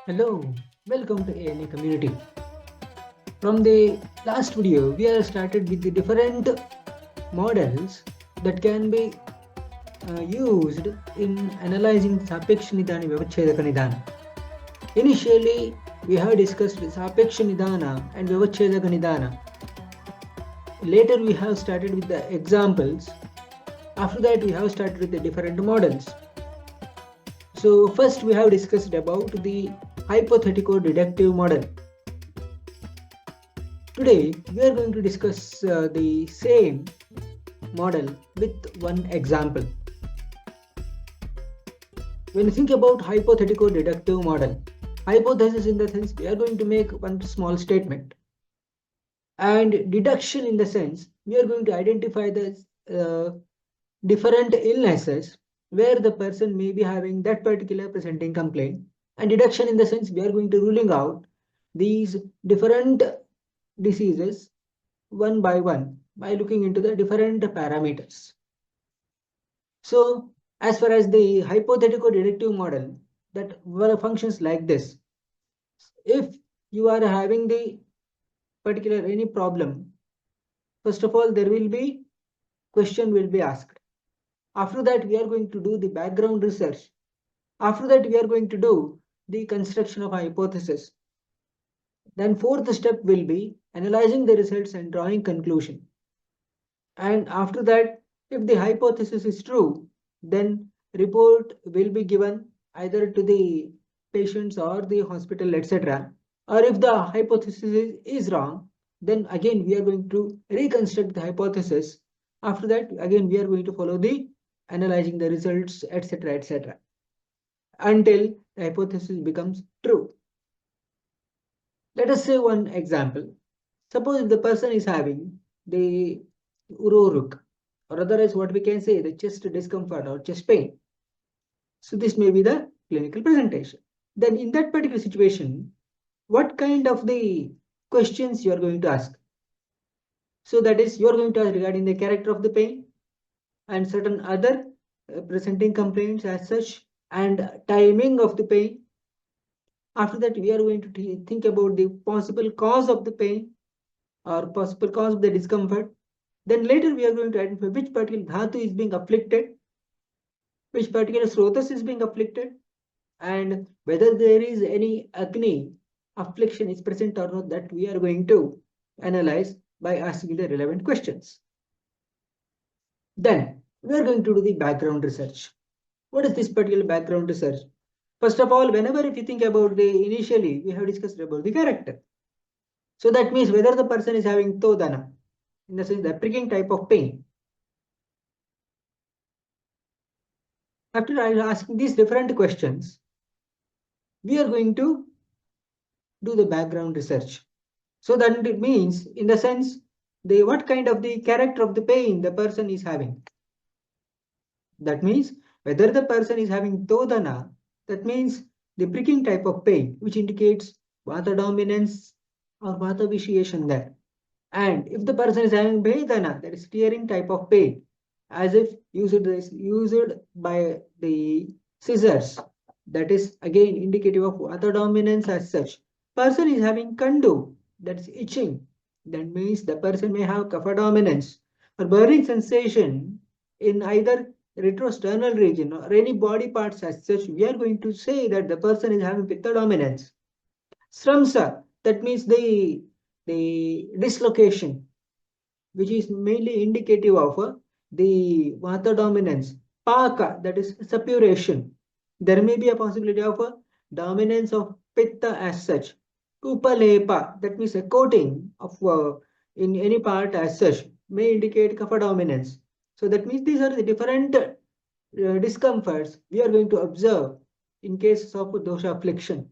Hello, welcome to ANA community. From the last video, we have started with the different models that can be used in analyzing Sapeksha Nidana and Vyavacchedaka Nidana. Initially, we have discussed Sapeksha Nidana and Vyavacchedaka Nidana. Later, we have started with the examples. After that, we have started with the different models. So first, we have discussed about the hypothetical deductive model. Today, we are going to discuss the same model with one example. When you think about hypothetical deductive model, hypothesis in the sense we are going to make one small statement, and deduction in the sense we are going to identify the different illnesses where the person may be having that particular presenting complaint, and deduction in the sense we are going to ruling out these different diseases one by one by looking into the different parameters. So as far as the hypothetical deductive model, that functions like this. If you are having the particular any problem, first of all there will be question will be asked. After that we are going to do the background research. After that we are going to do the construction of a hypothesis. Then fourth step will be analyzing the results and drawing conclusion. And after that, if the hypothesis is true, then report will be given either to the patients or the hospital, etc. Or if the hypothesis is wrong, then again we are going to reconstruct the hypothesis. After that, again we are going to follow the analyzing the results, etc., etc., until the hypothesis becomes true. Let us say one example. Suppose if the person is having the Uro Ruk, or otherwise what we can say the chest discomfort or chest pain. So this may be the clinical presentation. Then in that particular situation, what kind of the questions you are going to ask? So that is you are going to ask regarding the character of the pain and certain other presenting complaints as such, and timing of the pain. After that, we are going to think about the possible cause of the pain or possible cause of the discomfort. Then later we are going to identify which particular dhatu is being afflicted, which particular srotas is being afflicted, and whether there is any agni affliction is present or not, that we are going to analyze by asking the relevant questions. Then we are going to do the background research. What is this particular background research? First of all, whenever if you think about the initially, we have discussed about the character. So that means whether the person is having todana, in the sense the pricking type of pain. After I asking these different questions, we are going to do the background research. So that it means, in the sense, the what kind of the character of the pain the person is having. That means whether the person is having todana, that means the pricking type of pain, which indicates vata dominance or vata vitiation there. And if the person is having vedana, that is tearing type of pain, as if used by the scissors, that is again indicative of vata dominance as such. Person is having kandu, that is itching, that means the person may have kapha dominance or burning sensation in either retrosternal region or any body parts as such. We are going to say that the person is having pitta dominance. Sramsa, that means the dislocation, which is mainly indicative of the vata dominance. Paka, that is suppuration. There may be a possibility of a dominance of pitta as such. Upalepa, that means a coating of in any part as such, may indicate kapha dominance. So that means these are the different discomforts we are going to observe in cases of dosha affliction.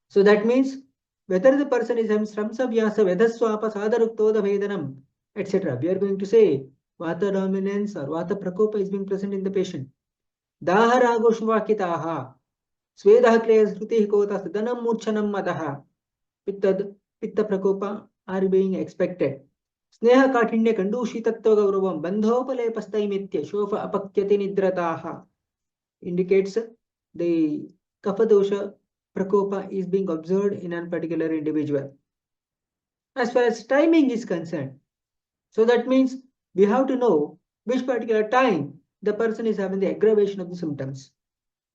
So that means whether the person is having sramsa vyasa, vedaswapa, sadaruktoda vedanam, etc. We are going to say vata dominance or vata prakopa is being present in the patient. Daharagoshvakitaha, svedah kleyas hrutih kotas, danam murchanam madaha, pitta prakopa are being expected. Sneha kathindya kandushitattva gauravam, bandhopalepastaimitya, shofa apakyati nidrataha indicates the kapha dosha prakopa is being observed in a particular individual. As far as timing is concerned, so that means we have to know which particular time the person is having the aggravation of the symptoms.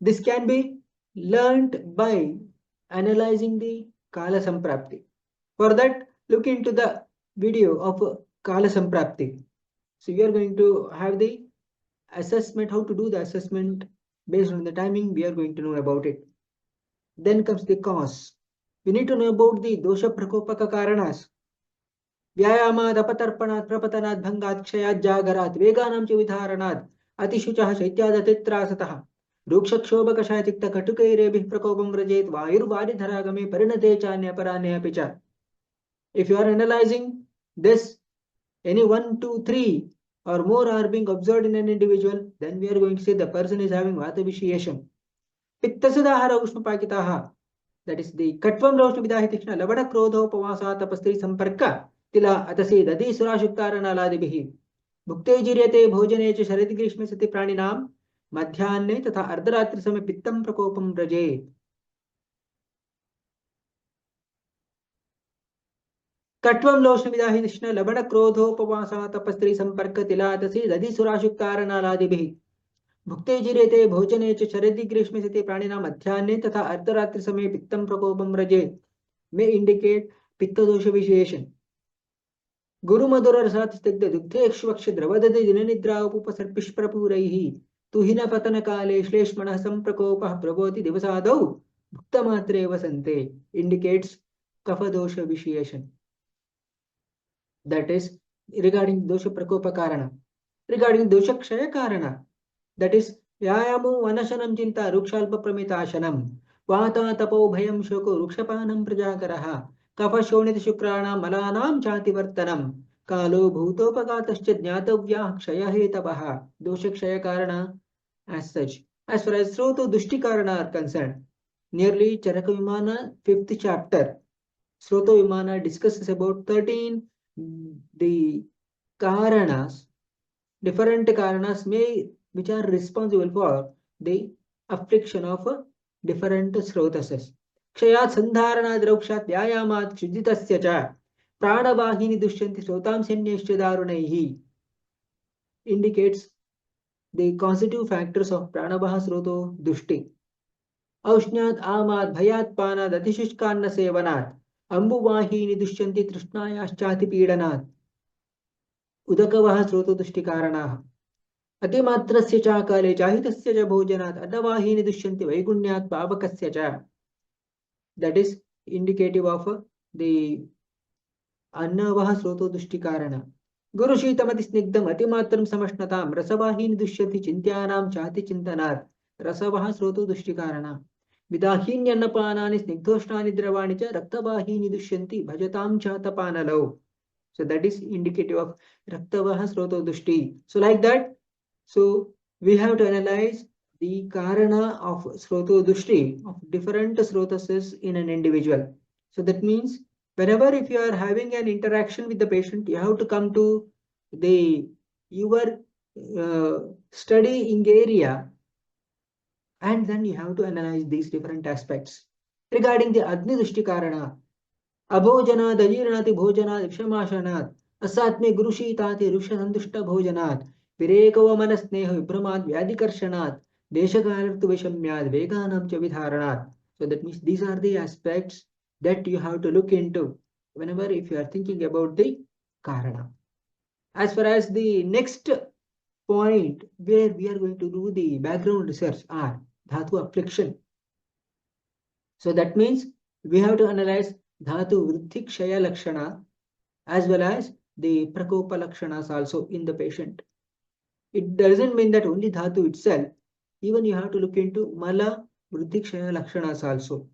This can be learnt by analyzing the Kala Samprapti. For that, look into the video of Kala Samprapti. So you are going to have the assessment, how to do the assessment based on the timing, we are going to know about it. Then comes the cause. We need to know about the dosha prakopaka karanas. व्यायामाद अपतर्पणात् प्रपतनात् भंगात् क्षयात् जागरात् वेगानां च विधारणात् अतिशुचः शैत्यादतित्रासतः रूक्षक्षोभकषायतिक्तकटुकैरेभिः प्रकोपं व्रजेत् वायुर्वारिधरागमे परिणते चान्यपरान्ये अपि च. If you are analyzing this, any 1, 2, 3 or more are being observed in an individual, then we are going to say the person is having vata vitiation. Pittasudahara ushmapakitaha, that is the katvam roshnavidahi tikshna lavada krodhopavasa tapastri samparka तिला अतसी दधि सुराशुक्तारणालादिभिः भुक्ते जीर्यते भोजने च शरदि ग्रीष्मे सति प्राणिनां मध्याह्ने तथा अर्धरात्रि समय पित्तं प्रकोपं व्रजेत्. कट्वं लोष्णविदाहि कृष्ण लवण क्रोधोपवासा तपस्त्री संपर्क तिला अतसी दधि सुराशुक्तारणालादिभिः भुक्ते जीर्यते भोजने च शरदि ग्रीष्मे सति प्राणिनां मध्याह्ने तथा अर्धरात्रि समय पित्तं प्रकोपं व्रजेत् may indicate pitta dosha visheshan. गुरु मधुर रसात् स्तग्ध दुग्धेक्ष्वक्ष द्रवदधि दिननिद्रा उपसर्पिष्प्रपूरैः तुहिन पतन काले श्लेष्मणः संप्रकोपः प्रभवति दिवसादौ भुक्तमात्रे वसन्ते indicates kapha dosha vitiation. That is regarding dosha prakopa karana. Regarding dosha kshaya karana, that is vyayamo vanashanam chinta rukshalpa pramitashanam vata tapo bhayam shoko rukshpanam prajakarah कफ शोणित शुक्राणां मलानां चातिवर्तनम कालो भूतोपघातश्च ज्ञातव्याः क्षय हेतवः दोष क्षय कारण. As such, as far as Sroto Dushti Karana are concerned, nearly Charaka Vimana 5th chapter, Sroto Vimana discusses about 13 the Karanas, different Karanas may which are responsible for the affliction of different Srotases. क्षयात् संधारणाद् रौक्षात् व्यायामात् क्षुजितस्य च प्राणवाहिनी दुष्यन्ति श्रोतांशन्यश्च दारुणैः indicates the constitutive factors of pranavaha sroto dushti. औष्ण्यात् आमात् भयात् पानात् अतिशुष्कान्न सेवनात् अम्बुवाहिनी दुष्यन्ति तृष्णायाश्चाति पीडनात् उदकवः स्रोतो दुष्टिकारणाः अतिमात्रस्य च काले चाहितस्य च भोजनात् अन्नवाहिनी दुष्यन्ति वैगुण्यात् पावकस्य च. That is indicative of the annavah sroto dushti karana. Guru shitamati snigdam atimatram samashnatam rasavahini dushyati chintyanam chati chintanat rasavah sroto dushti karana. Vidahini annapanani snigdhoshnani dravani cha raktavahini dushyanti bhajatam chatapanalav. So that is indicative of raktavah sroto dushti. So like that, so we have to analyze the karana of sroto dushti of different srotases in an individual. So that means whenever if you are having an interaction with the patient, you have to come to the your studying area and then you have to analyze these different aspects. Regarding the Agni Dushti Karana, अभोजनात् अजीर्णाति भोजनात् विषमाशनात् असात्मे गुरुशीताति ऋषसन्तुष्ट भोजनात् विरेकव मनस्नेह विभ्रमात् व्याधिकर्षणात् देशकालर्तु विषम्यात् वेगानां च विधारणात्. So that means these are the aspects that you have to look into whenever if you are thinking about the karana. As far as the next point where we are going to do the background research are dhatu affliction. So that means we have to analyze dhatu vriddhi kshaya lakshana as well as the prakopa lakshanas also in the patient. It doesn't mean that only dhatu itself, even you have to look into mala vriddhi kshaya lakshanas also,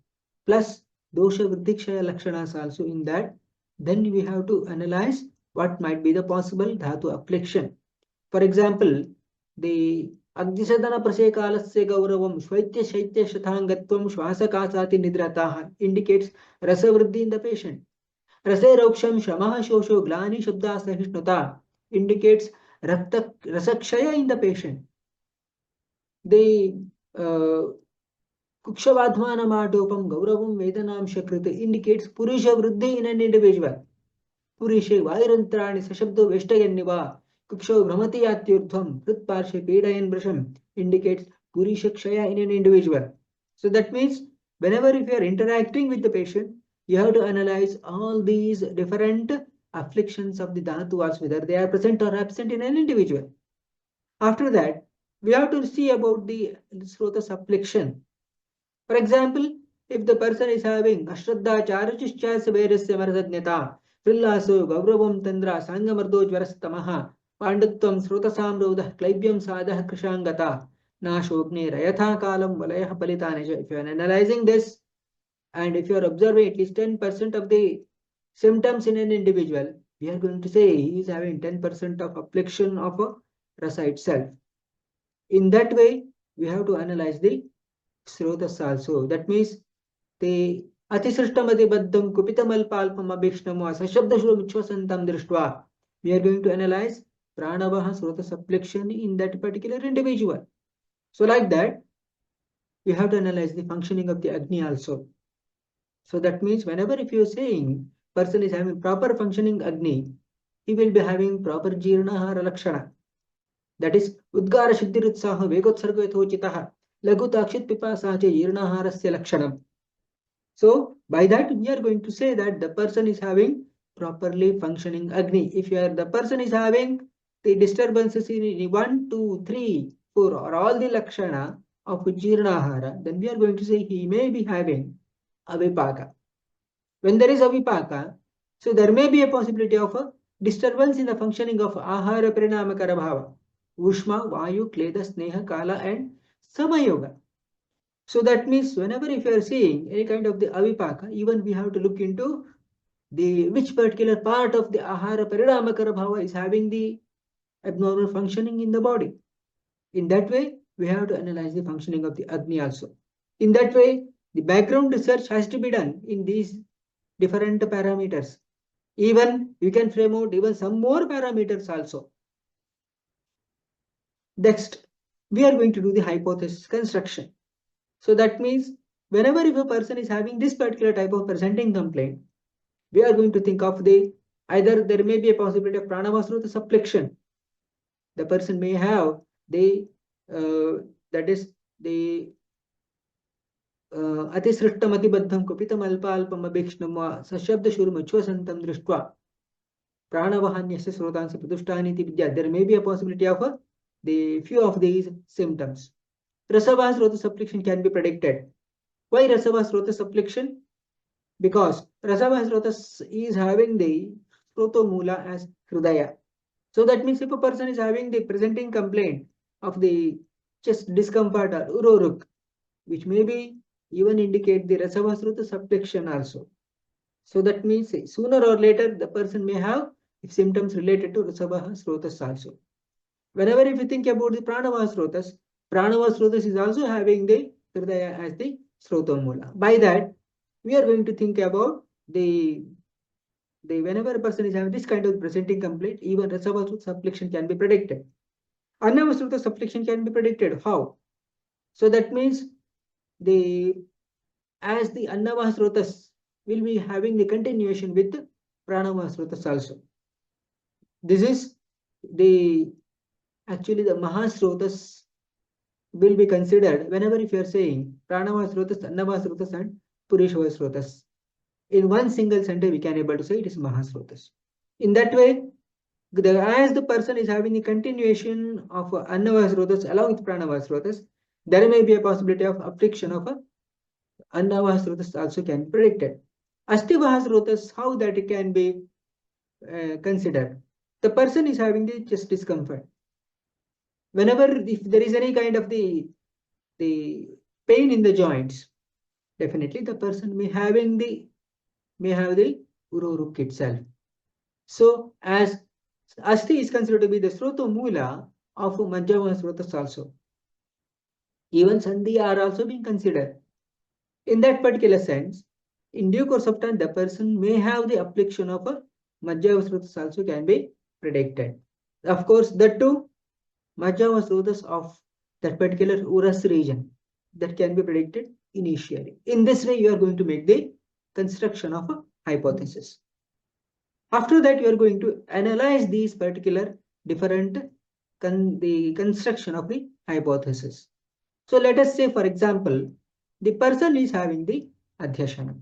plus dosha vriddhi kshaya lakshanas also in that. Then we have to analyze what might be the possible dhatu affliction. For example, the Agnisadana Prasekalasya Gauravam Shvaitya Shaitya Shathangatvam Shwasakasati Nidrataha indicates rasa vriddhi in the patient. Rase Rauksham Shamaha Shosho Glani Shabda Sahishnata indicates rasakshaya in the patient. The Kukshavadhmanamatopam Gauravam Vedanam Shakriti indicates Purusha Vriddhi in an individual. Purishe Vairantrani Sashabdo Vestayanniva Kukshav Brahmati Atyurdham Pritparshe Pedayan Brasham indicates Purisha Kshaya in an individual. So that means whenever if you are interacting with the patient, you have to analyze all these different afflictions of the dhatuas, whether they are present or absent in an individual. After that, we have to see about the Srotas affliction. For example, if the person is having Ashraddha Charuchishcha Saverasya Maradadnyata, Frillaso Gauravam Tandra Sangamardo Jvarastamaha, Pandutvam Srotasam Rodah Klaibyam Sadah Krishangata, Nashogne Rayatha Kalam Valayah Palitanesha. If you are analyzing this and if you are observing at least 10% of the symptoms in an individual, we are going to say he is having 10% of affliction of a rasa itself. In that way, we have to analyze the Srotas also. That means the Atisrishtamadibaddham Kupitamalpalpam Abhishnamo Sashabdashurumchvasantam Drishtva. We are going to analyze Pranavaha Srotas affliction in that particular individual. So like that, we have to analyze the functioning of the Agni also. So that means whenever if you are saying person is having proper functioning Agni, he will be having proper Jirnahara Lakshana. That is Udgara Shuddhirutsaha Vegotsarga Yathochitaha Lagutakshit Pipasa Jirnaharasya Lakshanam. So by that we are going to say that the person is having properly functioning Agni. If the person is having the disturbances in 1, 2, 3, 4 or all the Lakshana of Jirnahara, then we are going to say he may be having Avipaka. When there is Avipaka, so there may be a possibility of a disturbance in the functioning of Ahara Parinamakara Bhava, Ushma, Vayu, Kleda, Sneha, Kala and Samayoga. So that means whenever if you are seeing any kind of the avipaka, even we have to look into the which particular part of the ahara parinamakara bhava is having the abnormal functioning in the body. In that way, we have to analyze the functioning of the Agni also. In that way, the background research has to be done in these different parameters. Even you can frame out even some more parameters also. Next, we are going to do the hypothesis construction. So that means whenever if a person is having this particular type of presenting complaint, we are going to think of the either there may be a possibility of pranavasruta subflexion. The person may have the that is the atisrishtam atibaddham kupitam alpalpam abhikshnam sashabda shurmachvasantam drishtva pranavahanyasya srotansa pratushtani vidya. There may be a possibility of the few of these symptoms. Rasavasrota subflexion can be predicted. Why Rasavasrota subflexion? Because Rasavasrota is having the Srotomula as Hridaya. So that means if a person is having the presenting complaint of the chest discomfort or Uro Ruk, which may be even indicate the Rasavasrota subflexion also. So that means sooner or later the person may have symptoms related to Rasavasrotas also. Whenever if you think about the Pranavasrotas, Pranavasrotas is also having the Hridaya as the Srotomula. By that, we are going to think about the whenever a person is having this kind of presenting complaint, even Rasavasrota subflexion can be predicted. Annavasrota subflexion can be predicted. How? So that means as the Annavasrotas will be having the continuation with Pranavasrotas also. This is actually the Mahasrotas will be considered whenever if you are saying Pranavasrotas, Annavasrotas and Purishavasrotas. In one single sentence, we can able to say it is Mahasrotas. In that way, as the person is having a continuation of Annavasrotas along with Pranavasrotas, there may be a possibility of affliction of Annavasrotas also can be predicted. Astivasrotas, how that it can be considered? The person is having the chest discomfort. Whenever if there is any kind of the pain in the joints, definitely the person may have the Uro Ruk itself. So as Asti is considered to be the Srotomula of Majjavasrotas also. Even Sandhi are also being considered. In that particular sense, in due course of time, the person may have the affliction of Majjavasrotas also can be predicted. Of course, that too, Majjavasrotas of that particular Uras region that can be predicted. initially. In this way, you are going to make the construction of a hypothesis. After that, you are going to analyze these particular different the construction of the hypothesis. So let us say, for example, the person is having the adhyasana.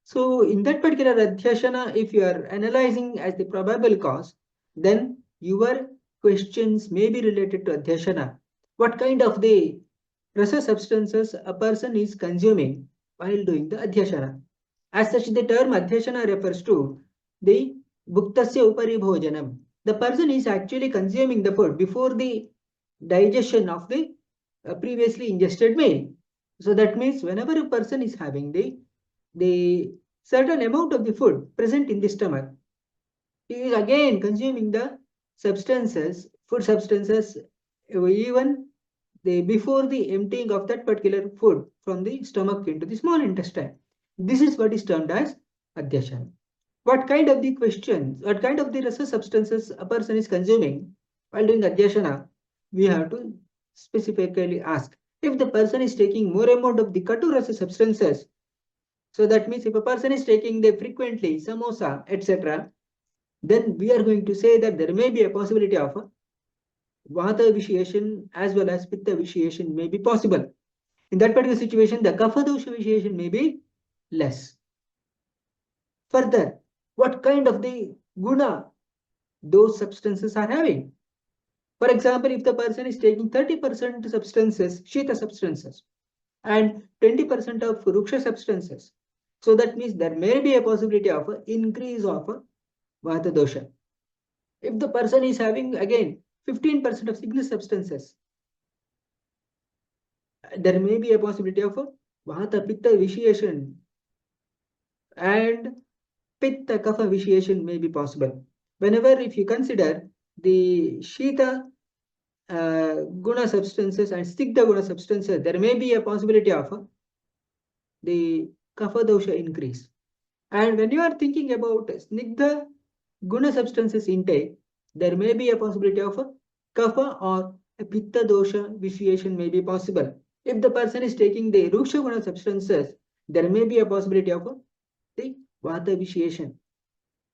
So in that particular adhyasana, if you are analyzing as the probable cause, then your questions may be related to adhyasana. What kind of the rasa substances a person is consuming while doing the adhyasana? As such, the term adhyasana refers to the bhuktasya upari bhojanam. The person is actually consuming the food before the digestion of the previously ingested meal. So that means whenever a person is having the certain amount of the food present in the stomach, he is again consuming the substances, food substances, even before the emptying of that particular food from the stomach into the small intestine. This is what is termed as adhyasana. What kind of the questions, what kind of the rasa substances a person is consuming while doing adhyasana, we have to specifically ask. If the person is taking more amount of the katu rasa substances, so that means if a person is taking the frequently samosa, etc., then we are going to say that there may be a possibility of a vata vitiation as well as pitta vitiation may be possible. In that particular situation, the kapha dosha vitiation may be less. Further, what kind of the guna those substances are having? For example, if the person is taking 30% substances, shita substances, and 20% of ruksha substances, so that means there may be a possibility of an increase of a vata dosha. If the person is having again 15% of sickness substances, there may be a possibility of a vata pitta vitiation, and pitta kapha vitiation may be possible. Whenever if you consider the shita guna substances and stigdha guna substances, there may be a possibility of the kapha dosha increase. And when you are thinking about snigdha guna substances intake, there may be a possibility of a kapha or a pitta dosha vitiation may be possible. If the person is taking the ruksha guna substances, there may be a possibility of the vata vitiation.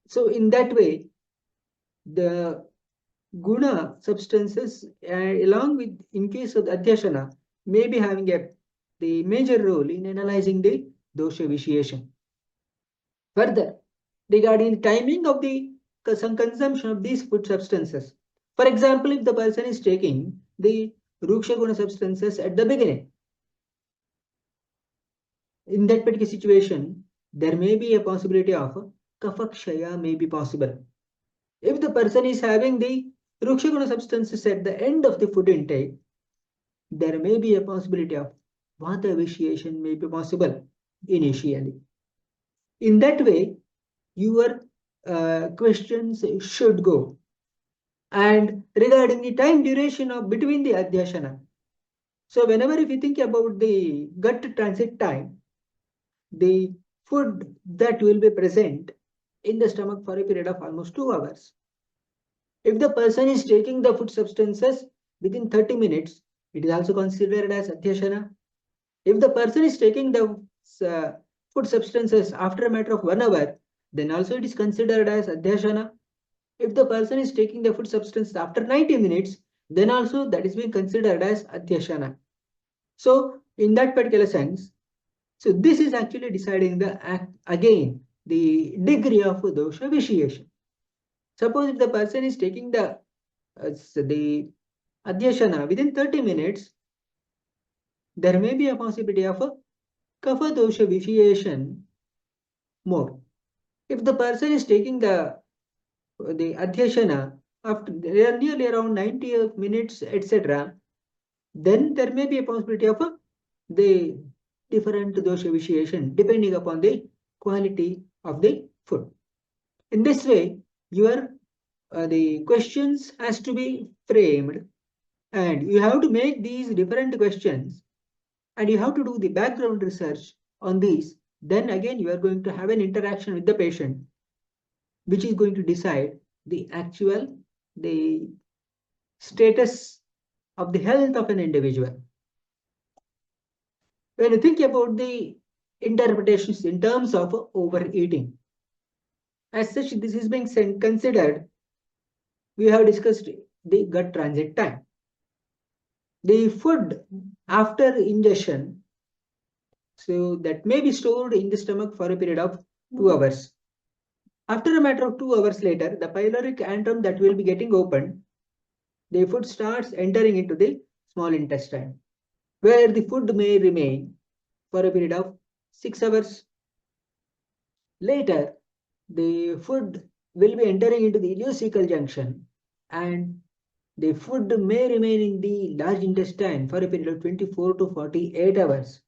So in that way, the guna substances, along with in case of adhyasana, may be having the major role in analyzing the dosha vitiation. Further, regarding the timing of the some consumption of these food substances. For example, if the person is taking the ruksha guna substances at the beginning, in that particular situation, there may be a possibility of kapha kshaya may be possible. If the person is having the ruksha guna substances at the end of the food intake, there may be a possibility of vata vitiation may be possible initially. In that way, your questions should go. And regarding the time duration of between the adhyasana, so whenever if you think about the gut transit time, the food that will be present in the stomach for a period of almost 2 hours. If the person is taking the food substances within 30 minutes, it is also considered as adhyasana. If the person is taking the food substances after a matter of 1 hour, then also it is considered as adhyasana. If the person is taking the food substance after 90 minutes, then also that is being considered as adhyasana. So in that particular sense, so this is actually deciding the again the degree of dosha vitiation. Suppose if the person is taking the adhyasana within 30 minutes, there may be a possibility of a kapha dosha vitiation more. If the person is taking the adhyasana after nearly around 90 minutes, etc., then there may be a possibility of the different dosha vitiation depending upon the quality of the food. In this way, your the questions has to be framed, and you have to make these different questions, and you have to do the background research on these. Then again, you are going to have an interaction with the patient, which is going to decide the actual the status of the health of an individual. When you think about the interpretations in terms of overeating, as such, this is being considered. We have discussed the gut transit time. The food after ingestion, so that may be stored in the stomach for a period of 2 hours. After a matter of 2 hours later, the pyloric antrum that will be getting opened, the food starts entering into the small intestine, where the food may remain for a period of 6 hours. Later, the food will be entering into the ileocecal junction, and the food may remain in the large intestine for a period of 24 to 48 hours.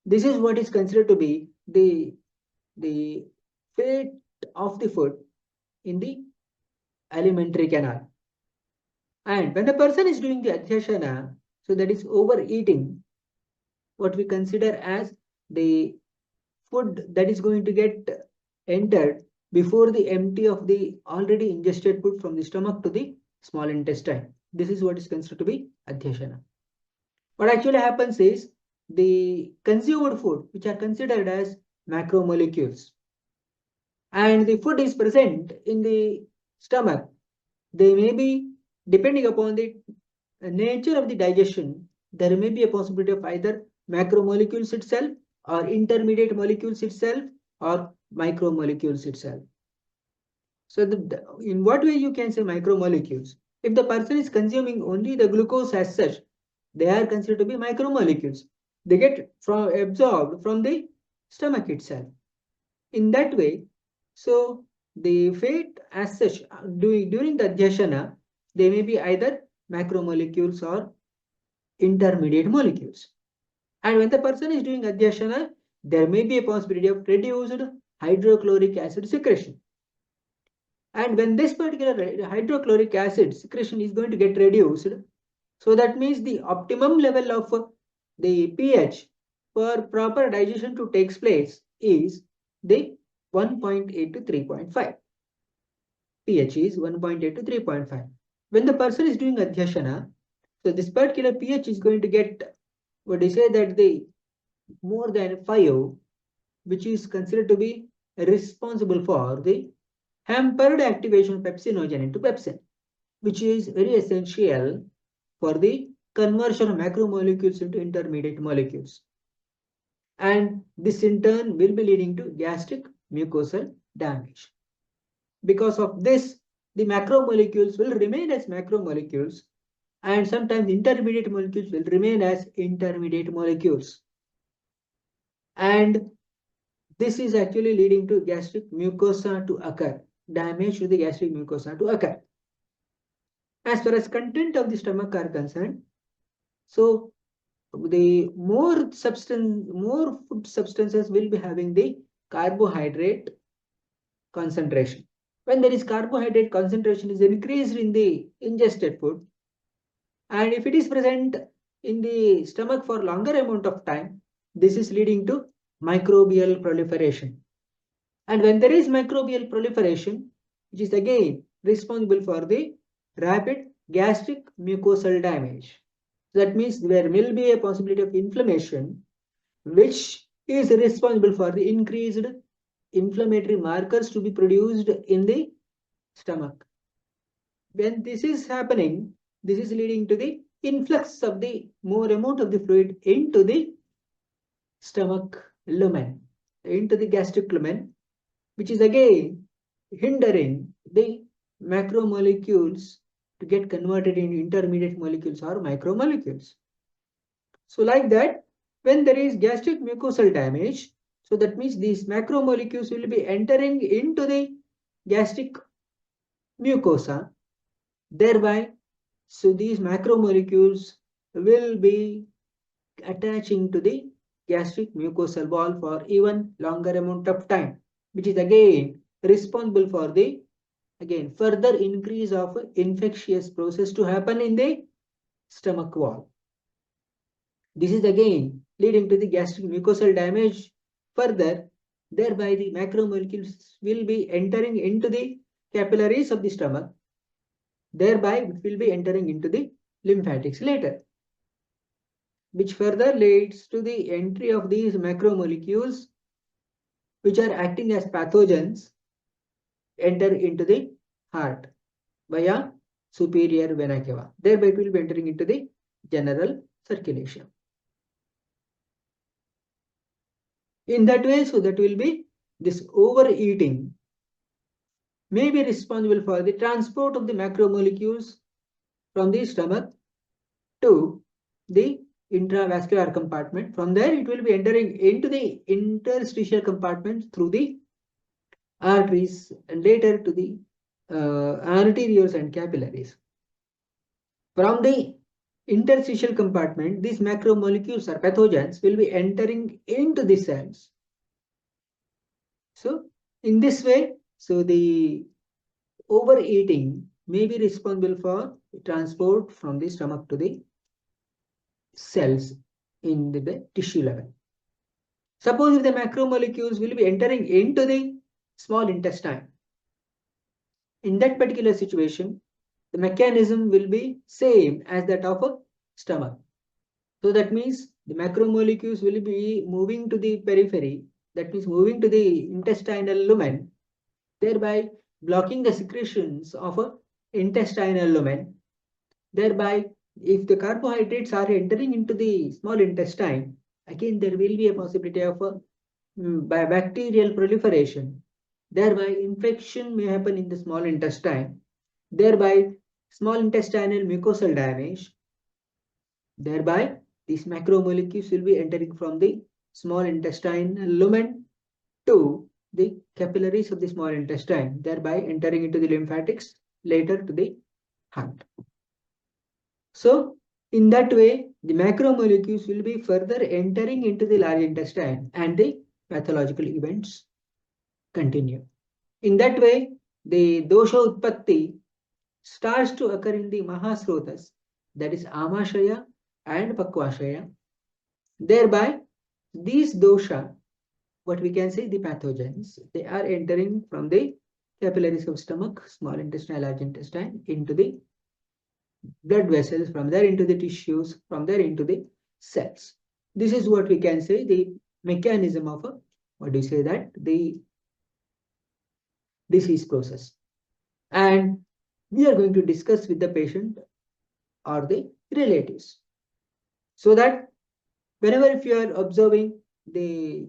This is what is considered to be the fate of the food in the alimentary canal. And when the person is doing the adhyasana, so that is overeating, what we consider as the food that is going to get entered before the empty of the already ingested food from the stomach to the small intestine. This is what is considered to be adhyasana. What actually happens is the consumed food, which are considered as macromolecules, and the food is present in the stomach, they may be, depending upon the nature of the digestion, there may be a possibility of either macromolecules itself or intermediate molecules itself or micromolecules itself. So in what way you can say micromolecules? If the person is consuming only the glucose as such, they are considered to be micromolecules. They get absorbed from the stomach itself. In that way, so the fate as such during the adhyasana, they may be either macromolecules or intermediate molecules. And when the person is doing adhyasana, there may be a possibility of reduced hydrochloric acid secretion. And when this particular hydrochloric acid secretion is going to get reduced, so that means the optimum level of the pH for proper digestion to take place is the 1.8 to 3.5. pH is 1.8 to 3.5. When the person is doing adhyasana, so this particular pH is going to get, what do you say, that the more than 5, which is considered to be responsible for the hampered activation of pepsinogen into pepsin, which is very essential for the conversion of macromolecules into intermediate molecules. And this in turn will be leading to gastric mucosal damage. Because of this, the macromolecules will remain as macromolecules, and sometimes intermediate molecules will remain as intermediate molecules. And this is actually leading to gastric mucosa to occur, damage to the gastric mucosa to occur. As far as content of the stomach are concerned, so the more food substances will be having the carbohydrate concentration. When there is carbohydrate concentration is increased in the ingested food, and if it is present in the stomach for longer amount of time, this is leading to microbial proliferation. And when there is microbial proliferation, which is again responsible for the rapid gastric mucosal damage. That means there will be a possibility of inflammation, which is responsible for the increased inflammatory markers to be produced in the stomach. When this is happening, this is leading to the influx of the more amount of the fluid into the stomach lumen, into the gastric lumen, which is again hindering the macromolecules to get converted into intermediate molecules or micromolecules. So like that, when there is gastric mucosal damage, so that means these macromolecules will be entering into the gastric mucosa, thereby, so these macromolecules will be attaching to the gastric mucosal wall for even longer amount of time, which is again responsible for the further increase of infectious process to happen in the stomach wall. This is again leading to the gastric mucosal damage further, thereby the macromolecules will be entering into the capillaries of the stomach, thereby it will be entering into the lymphatics later. which further leads to the entry of these macromolecules which are acting as pathogens enter into the heart via superior vena cava. Thereby it will be entering into the general circulation. In that way, so that will be this overeating may be responsible for the transport of the macromolecules from the stomach to the intravascular compartment. From there, it will be entering into the interstitial compartments through the arteries and later to the arterioles and capillaries. From the interstitial compartment, these macromolecules or pathogens will be entering into the cells. So, in this way, so the overeating may be responsible for transport from the stomach to the cells in the tissue level. Suppose if the macromolecules will be entering into the small intestine. In that particular situation, the mechanism will be same as that of a stomach. So that means the macromolecules will be moving to the periphery, that means moving to the intestinal lumen, thereby blocking the secretions of a intestinal lumen. Thereby, if the carbohydrates are entering into the small intestine, again there will be a possibility of a bacterial proliferation. Thereby, infection may happen in the small intestine. Thereby, small intestinal mucosal damage. Thereby, these macromolecules will be entering from the small intestinal lumen to the capillaries of the small intestine, thereby entering into the lymphatics, later to the heart. So, in that way, the macromolecules will be further entering into the large intestine and the pathological events continue. In that way, the dosha utpatti starts to occur in the mahasrotas, that is amashaya and pakvashaya. Thereby, these dosha, what we can say, the pathogens, they are entering from the capillaries of stomach, small intestine, large intestine, into the blood vessels, from there into the tissues, from there into the cells. This is what we can say, the mechanism of a, what do you say, that the disease process. And we are going to discuss with the patient or the relatives, so that whenever if you are observing the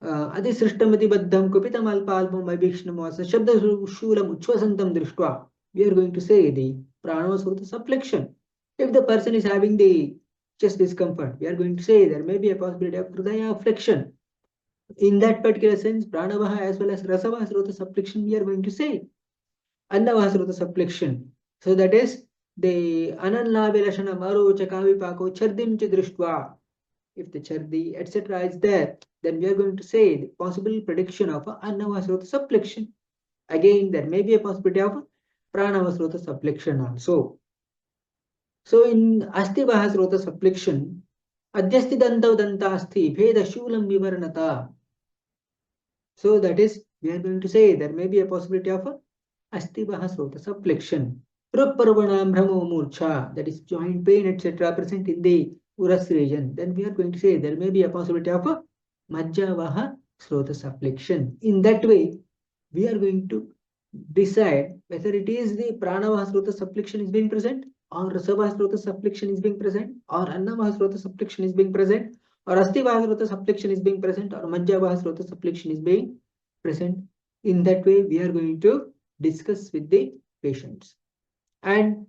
adisrishtamati baddham kupitam alpalpam abhikshnamasa shabda shulam uchvasantam drishtva, we are going to say the pranavasruta subflexion. If the person is having the chest discomfort, we are going to say there may be a possibility of hridaya flexion. In that particular sense, pranavaha as well as rasavasruta subflexion, we are going to say annavasruta subflexion. So that is the ananlavilashana marocha kavipako chardim chidrishtva. If the chardi, etc. is there, then we are going to say the possible prediction of annavasruta subflexion. Again, there may be a possibility of pranavasruta subflexion also. So in asti vahasruta subflexion, adhyasti dantav dantasti bheda shulam vivarnata. So that is, we are going to say there may be a possibility of asti vahasruta subflexion. Rupparvanam brahmo murcha, that is joint pain, etc. present in the Urus region. Then we are going to say there may be a possibility of a Majjavaha Srota subflexion. In that way, we are going to decide whether it is the Pranavaha Srota subflexion is being present, or Rasavaha Srota subflexion is being present, or Annavaha Srota subflexion is being present, or Astivavaha Srota subflexion is being present, or Majjavaha Srota subflexion is being present. In that way, we are going to discuss with the patients. And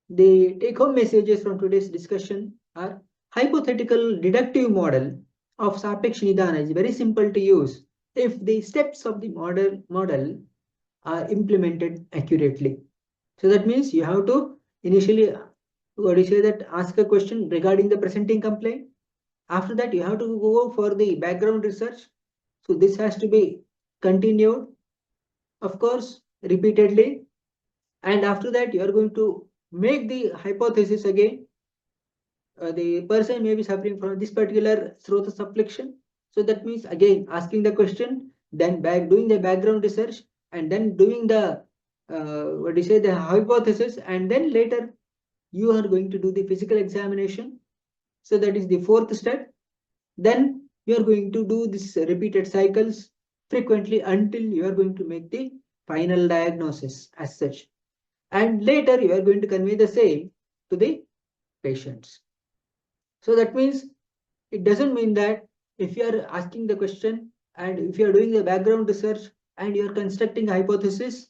the take-home messages from today's discussion are: hypothetical deductive model of Sapeksha Nidana is very simple to use if the steps of the model are implemented accurately. So that means you have to initially, what do you say, that ask a question regarding the presenting complaint. After that, you have to go for the background research. So this has to be continued, of course, repeatedly. And after that, you are going to make the hypothesis again. The person may be suffering from this particular srota subflexion. So that means again asking the question, then doing the background research, and then doing the what do you say, the hypothesis, and then later you are going to do the physical examination. So that is the fourth step. Then you are going to do this repeated cycles frequently until you are going to make the final diagnosis as such. And later you are going to convey the same to the patients. So that means it doesn't mean that if you are asking the question and if you are doing the background research and you are constructing a hypothesis,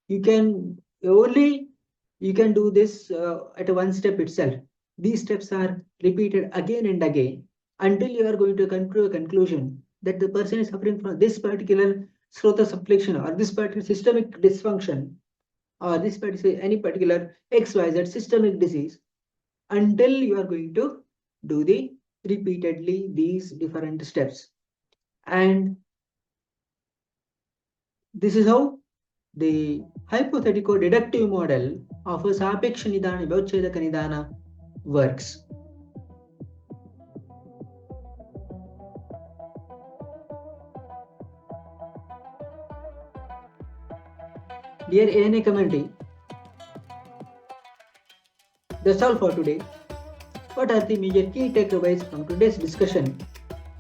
you can do this at one step itself. These steps are repeated again and again until you are going to come to a conclusion that the person is suffering from this particular srota subflexion or this particular systemic dysfunction or this particular any particular XYZ systemic disease, until you are going to do the repeatedly these different steps. And this is how the hypothetical deductive model of a Sapeksha Nidana Vyavacchedaka Nidana works. Dear ANA community, that's all for today. What are the major key takeaways from today's discussion?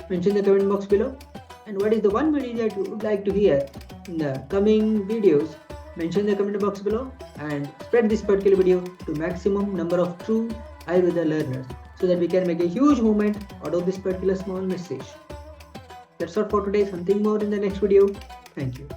Mention in the comment box below. And what is the one video that you would like to hear in the coming videos? Mention in the comment box below and spread this particular video to maximum number of true Ayurveda learners so that we can make a huge movement out of this particular small message. That's all for today. Something more in the next video. Thank you.